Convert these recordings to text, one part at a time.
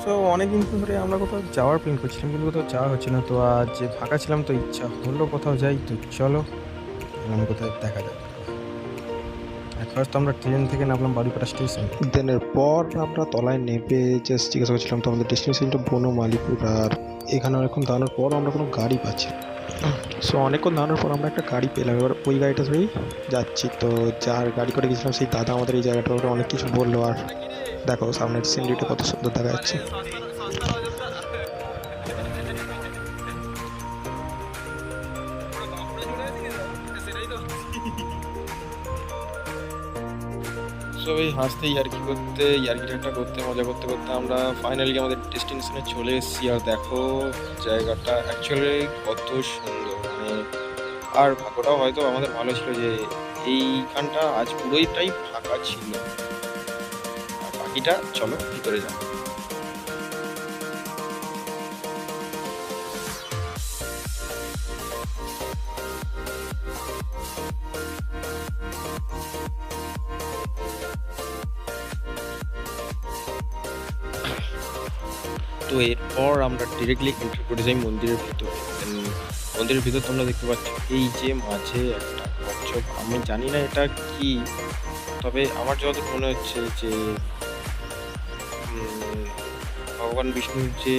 So অনেকদিন ধরে আমরা কোথাও যাওয়ার প্ল্যান করছিলাম কিন্তু কোথাও যাওয়া হচ্ছে না। তো আজ ফাঁকা ছিলাম তো ইচ্ছা হলো কোথাও যাই, তো চলো গেলাম কোথায় দেখা যাক। ফার্স্ট আমরা ট্রেন থেকে নামলাম বালুরঘাট স্টেশন। দেনের পর আমরা তলায় নেমে জাস্ট জিজ্ঞাসা করছিলাম তো আমাদের ডেস্টিনেশনটা বনমালীপুর। আর এখানে অনেকক্ষণ দাঁড়ানোর পর আমরা কোনো গাড়ি পাচ্ছি না। সো অনেকক্ষণ দাঁড়ানোর পর আমরা একটা গাড়ি পেলাম, এবার ওই গাড়িটা ধরেই যাচ্ছি। তো যার গাড়ি করে গেছিলাম সেই দাদা আমাদের এই জায়গাটার ব্যাপারে অনেক কিছু বললো। আর দেখো সামনের সিনারিটা কত সুন্দর দেখা যাচ্ছে। সো এই হাসতে ইয়ার্কি করতে ইয়ার্কি ঠাট্টা করতে মজা করতে করতে আমরা ফাইনালি আমাদের ডেস্টিনেশনে চলে এসেছি। আর দেখো জায়গাটা অ্যাকচুয়ালি কত সুন্দর, মানে আর ভাগ্যটাও হয়তো আমাদের ভালো ছিল যে এইখানটা আজ পুরোটাই ফাঁকা ছিল। আর বাকিটা চলো ভিতরে যাও। তো এরপর আমরা ডিরেক্টলি এন্ট্রি করে যাই মন্দিরের ভিতরে। মন্দিরের ভিতর তোমরা দেখতে পাচ্ছ এই যে মাঝে একটা কচ্ছপ, আমি জানি না এটা কি, তবে আমার যতদূর মনে হচ্ছে যে ভগবান বিষ্ণুর যে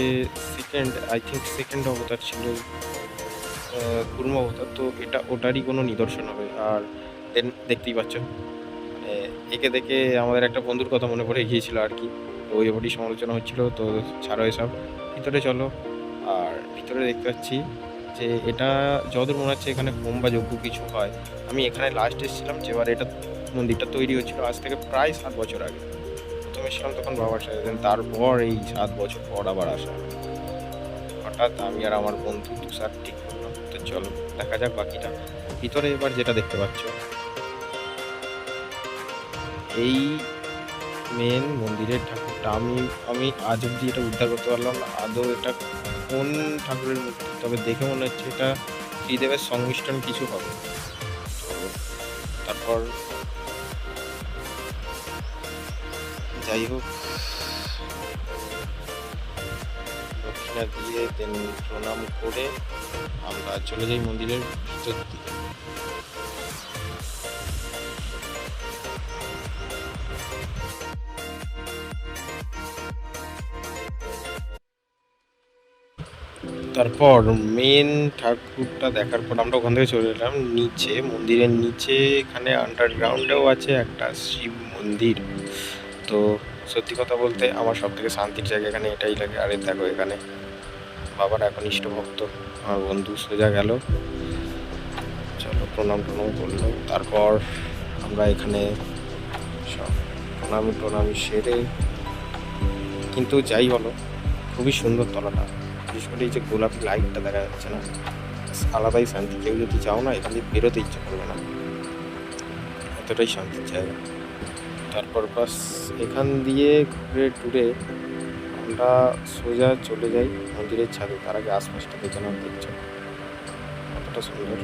সেকেন্ড অবতার ছিল, কুর্ম অবতার, তো এটা ওটারই কোনো নিদর্শন হবে। আর দেন দেখতেই পাচ্ছ মানে একে দেখে আমাদের একটা বন্ধুর কথা মনে পড়ে গিয়েছিল আর কি। তো ওই ওপরই সমালোচনা হচ্ছিল, তো ছাড়ো এসব, ভিতরে চলো। আর ভিতরে দেখতে পাচ্ছি যে এটা যতদূর মনে হচ্ছে এখানে হোম বা যজ্ঞ কিছু হয়। আমি এখানে লাস্ট এসেছিলাম যেবার এটা মন্দিরটা তৈরি হচ্ছিল, আজ থেকে প্রায় 7 বছর আগে। প্রথমে এসেছিলাম তখন বাবার সাথে, দেন তারপর এই 7 বছর পর আবার আসা। হঠাৎ আমি আর আমার বন্ধু তুষার ঠিক করলাম, তো চলো দেখা যাক বাকিটা। ভিতরে এবার যেটা দেখতে পাচ্ছ এই মেন মন্দিরের ঠাকুরটা, আমি আমি আজ অব্দি এটা উদ্ধার করতে পারলাম না আদৌ এটা কোন ঠাকুরের মূর্তি, তবে দেখে মনে হচ্ছে এটা ত্রিদেবের সংমিশ্রণ কিছু হবে। তো তারপর যাই হোক দক্ষিণা দিয়ে দেন প্রণাম করে আমরা চলে যাই মন্দিরের ভিতর দিকে। তারপর মেন ঠাকুরটা দেখার পর আমরা ওখান থেকে চলে এলাম নিচে, মন্দিরের নিচে এখানে আন্ডারগ্রাউন্ডেও আছে একটা শিব মন্দির। তো সত্যি কথা বলতে আমার সব থেকে শান্তির জায়গা এখানে এটাই লাগে। আরে দেখো এখানে বাবার এখন ইষ্টভক্ত আমার বন্ধু সোজা গেল, চলো প্রণাম টনাম করলো। তারপর আমরা এখানে সব প্রণামি সেরে, কিন্তু যাই বলো খুবই সুন্দর তলাটা, বিশেষ করে এই যে গোলাপি লাইটটা দেখা যাচ্ছে না, আলাদাই শান্তি। কেউ যদি যাও না এখান থেকে বেরোতে ইচ্ছা করবে না, এতটাই শান্তির জায়গা। তারপর বাস এখান দিয়ে ঘুরে টুরে আমরা সোজা চলে যাই মন্দিরের ছাদে। তার আগে আশপাশটা দেখে নাও, দেখছো কতটা সুন্দর।